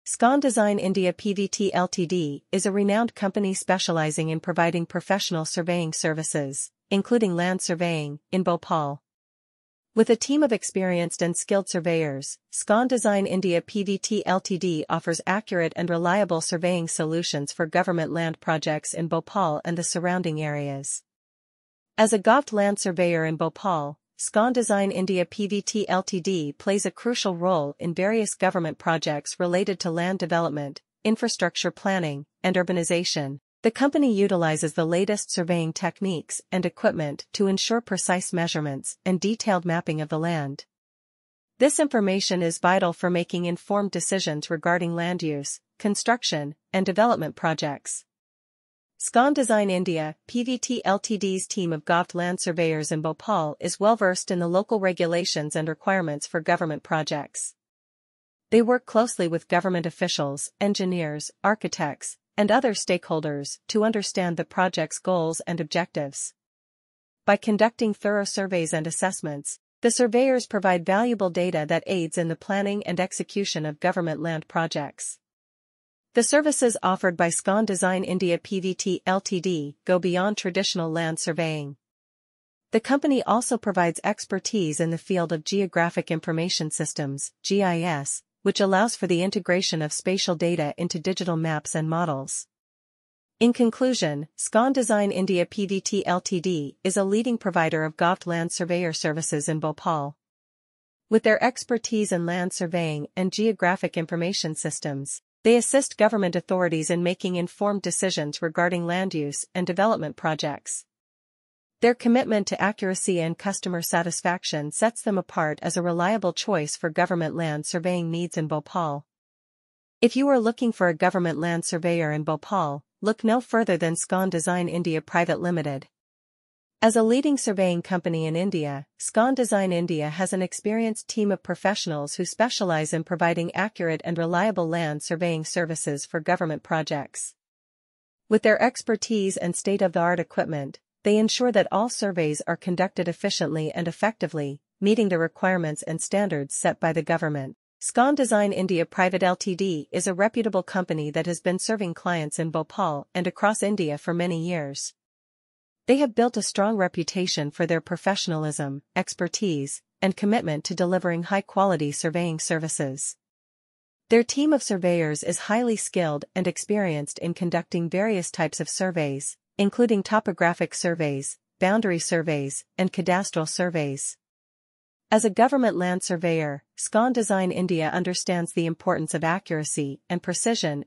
Scon Design India Pvt Ltd is a renowned company specializing in providing professional surveying services, including land surveying, in Bhopal. With a team of experienced and skilled surveyors, Scon Design India Pvt Ltd offers accurate and reliable surveying solutions for government land projects in Bhopal and the surrounding areas. As a GOVT land surveyor in Bhopal, Scon Design India Pvt Ltd plays a crucial role in various government projects related to land development, infrastructure planning, and urbanization. The company utilizes the latest surveying techniques and equipment to ensure precise measurements and detailed mapping of the land. This information is vital for making informed decisions regarding land use, construction, and development projects. Scon Design India Pvt Ltd's team of GOVT land surveyors in Bhopal is well versed in the local regulations and requirements for government projects. They work closely with government officials, engineers, architects, and other stakeholders to understand the project's goals and objectives. By conducting thorough surveys and assessments, the surveyors provide valuable data that aids in the planning and execution of government land projects. The services offered by Scon Design India Pvt Ltd go beyond traditional land surveying. The company also provides expertise in the field of Geographic Information Systems, GIS, which allows for the integration of spatial data into digital maps and models. In conclusion, Scon Design India Pvt Ltd is a leading provider of GOVT land surveyor services in Bhopal. With their expertise in land surveying and geographic information systems, they assist government authorities in making informed decisions regarding land use and development projects. Their commitment to accuracy and customer satisfaction sets them apart as a reliable choice for government land surveying needs in Bhopal. If you are looking for a government land surveyor in Bhopal, look no further than Scon Design India Pvt Ltd. As a leading surveying company in India, Scon Design India has an experienced team of professionals who specialize in providing accurate and reliable land surveying services for government projects. With their expertise and state-of-the-art equipment, they ensure that all surveys are conducted efficiently and effectively, meeting the requirements and standards set by the government. Scon Design India Pvt Ltd is a reputable company that has been serving clients in Bhopal and across India for many years. They have built a strong reputation for their professionalism, expertise, and commitment to delivering high-quality surveying services. Their team of surveyors is highly skilled and experienced in conducting various types of surveys, including topographic surveys, boundary surveys, and cadastral surveys. As a government land surveyor, Scon Design India understands the importance of accuracy and precision